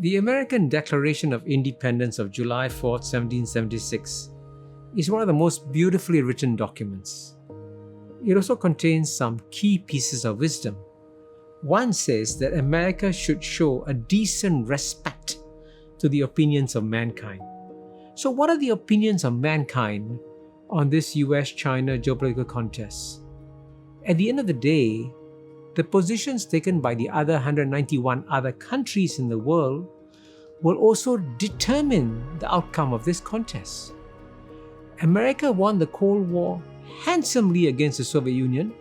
The American Declaration of Independence of July 4, 1776 is one of the most beautifully written documents. It also contains some key pieces of wisdom. One says that America should show a decent respect to the opinions of mankind. So what are the opinions of mankind on this US-China geopolitical contest? At the end of the day, the positions taken by the other 191 other countries in the world will also determine the outcome of this contest. America won the Cold War handsomely against the Soviet Union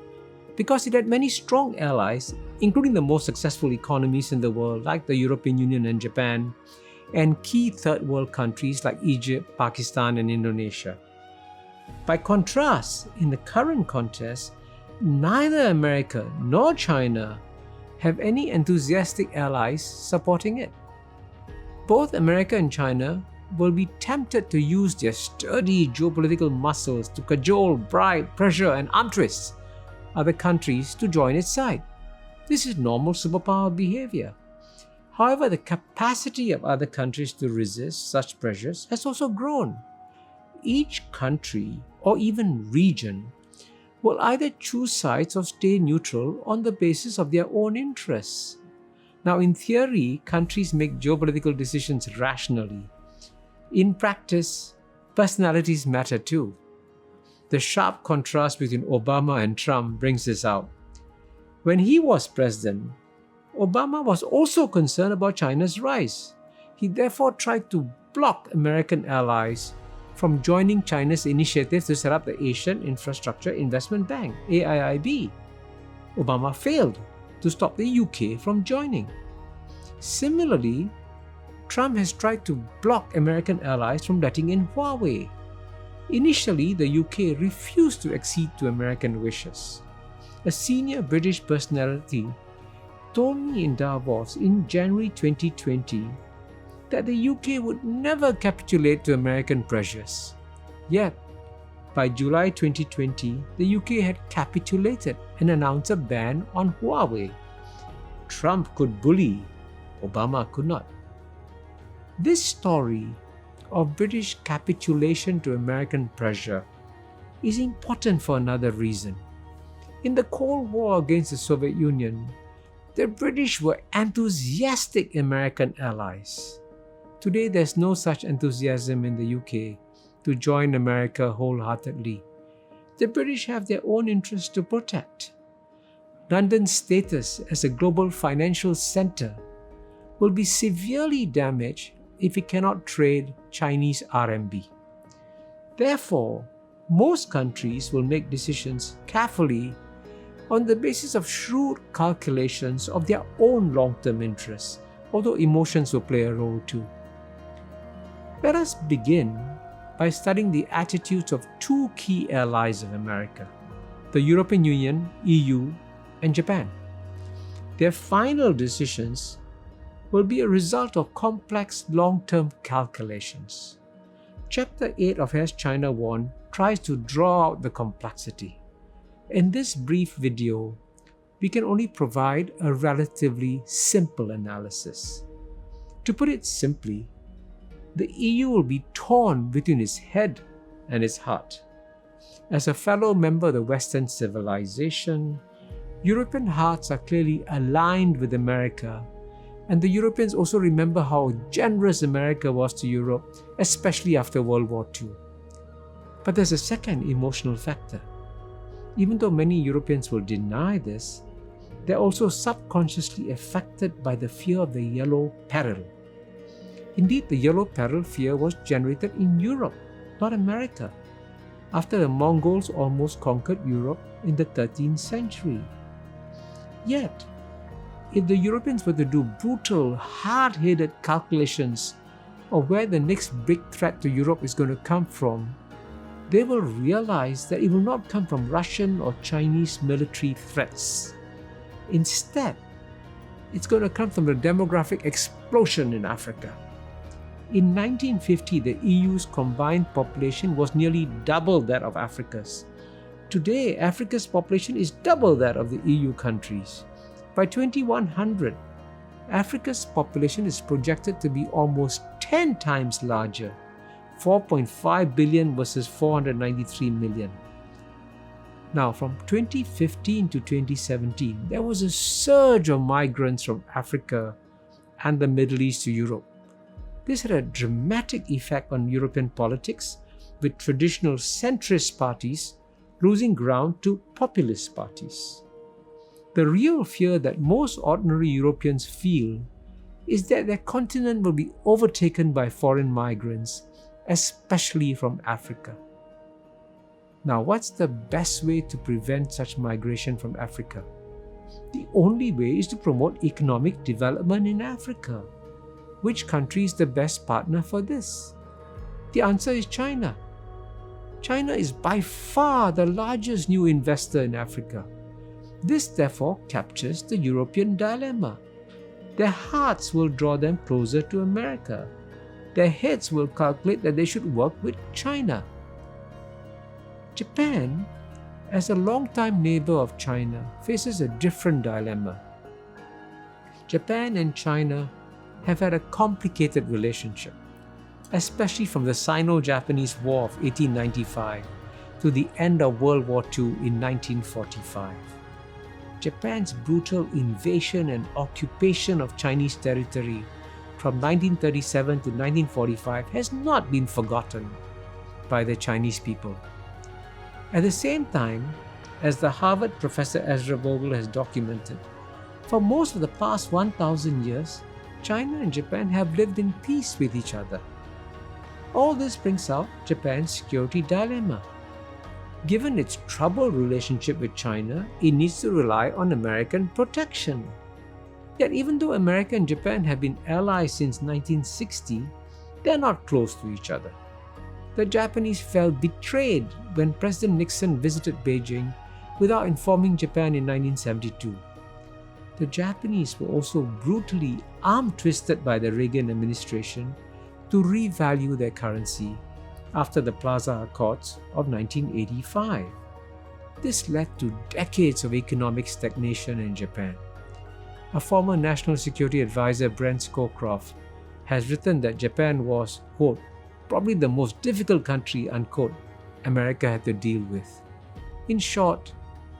because it had many strong allies, including the most successful economies in the world like the European Union and Japan, and key third world countries like Egypt, Pakistan, and Indonesia. By contrast, in the current contest, neither America nor China have any enthusiastic allies supporting it. Both America and China will be tempted to use their sturdy geopolitical muscles to cajole, bribe, pressure, and arm twist other countries to join its side. This is normal superpower behavior. However, the capacity of other countries to resist such pressures has also grown. Each country, or even region, will either choose sides or stay neutral on the basis of their own interests. Now, in theory, countries make geopolitical decisions rationally. In practice, personalities matter too. The sharp contrast between Obama and Trump brings this out. When he was president, Obama was also concerned about China's rise. He therefore tried to block American allies from joining China's initiative to set up the Asian Infrastructure Investment Bank, AIIB. Obama failed to stop the UK from joining. Similarly, Trump has tried to block American allies from letting in Huawei. Initially, the UK refused to accede to American wishes. A senior British personality told me in Davos in January 2020 that the UK would never capitulate to American pressures. Yet, by July 2020, the UK had capitulated and announced a ban on Huawei. Trump could bully, Obama could not. This story of British capitulation to American pressure is important for another reason. In the Cold War against the Soviet Union, the British were enthusiastic American allies. Today, there's no such enthusiasm in the UK to join America wholeheartedly. The British have their own interests to protect. London's status as a global financial center will be severely damaged if it cannot trade Chinese RMB. Therefore, most countries will make decisions carefully on the basis of shrewd calculations of their own long-term interests, although emotions will play a role too. Let us begin by studying the attitudes of two key allies of America, the European Union, EU, and Japan. Their final decisions will be a result of complex long-term calculations. Chapter 8 of Has China Won tries to draw out the complexity. In this brief video, we can only provide a relatively simple analysis. To put it simply, the EU will be torn between its head and its heart. As a fellow member of the Western civilization, European hearts are clearly aligned with America, and the Europeans also remember how generous America was to Europe, especially after World War II. But there's a second emotional factor. Even though many Europeans will deny this, they're also subconsciously affected by the fear of the Yellow Peril. Indeed, the Yellow Peril fear was generated in Europe, not America, after the Mongols almost conquered Europe in the 13th century. Yet, if the Europeans were to do brutal, hard-headed calculations of where the next big threat to Europe is going to come from, they will realize that it will not come from Russian or Chinese military threats. Instead, it's going to come from the demographic explosion in Africa. In 1950, the EU's combined population was nearly double that of Africa's. Today, Africa's population is double that of the EU countries. By 2100, Africa's population is projected to be almost 10 times larger, 4.5 billion versus 493 million. Now, from 2015 to 2017, there was a surge of migrants from Africa and the Middle East to Europe. This had a dramatic effect on European politics, with traditional centrist parties losing ground to populist parties. The real fear that most ordinary Europeans feel is that their continent will be overtaken by foreign migrants, especially from Africa. Now, what's the best way to prevent such migration from Africa? The only way is to promote economic development in Africa. Which country is the best partner for this? The answer is China. China is by far the largest new investor in Africa. This therefore captures the European dilemma. Their hearts will draw them closer to America. Their heads will calculate that they should work with China. Japan, as a longtime neighbor of China, faces a different dilemma. Japan and China have had a complicated relationship, especially from the Sino-Japanese War of 1895 to the end of World War II in 1945. Japan's brutal invasion and occupation of Chinese territory from 1937 to 1945 has not been forgotten by the Chinese people. At the same time, as the Harvard professor Ezra Vogel has documented, for most of the past 1,000 years, China and Japan have lived in peace with each other. All this brings out Japan's security dilemma. Given its troubled relationship with China, it needs to rely on American protection. Yet even though America and Japan have been allies since 1960, they are not close to each other. The Japanese felt betrayed when President Nixon visited Beijing without informing Japan in 1972. The Japanese were also brutally arm-twisted by the Reagan administration to revalue their currency after the Plaza Accords of 1985. This led to decades of economic stagnation in Japan. A former National Security Advisor, Brent Scowcroft, has written that Japan was, quote, probably the most difficult country, unquote, America had to deal with. In short,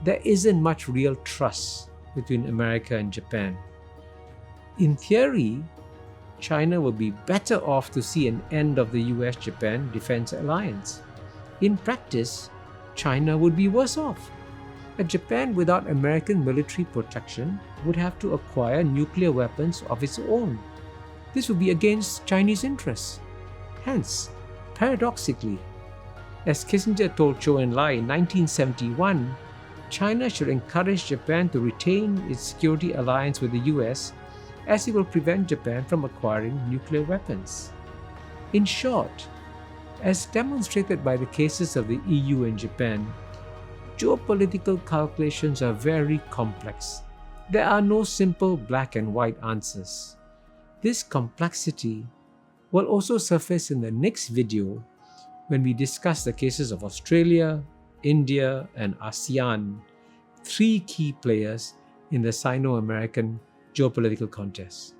there isn't much real trust between America and Japan. In theory, China would be better off to see an end of the US-Japan defense alliance. In practice, China would be worse off. A Japan without American military protection would have to acquire nuclear weapons of its own. This would be against Chinese interests. Hence, paradoxically, as Kissinger told Zhou Enlai in 1971, China should encourage Japan to retain its security alliance with the US, as it will prevent Japan from acquiring nuclear weapons. In short, as demonstrated by the cases of the EU and Japan, geopolitical calculations are very complex. There are no simple black and white answers. This complexity will also surface in the next video when we discuss the cases of Australia, India, and ASEAN, three key players in the Sino-American geopolitical contest.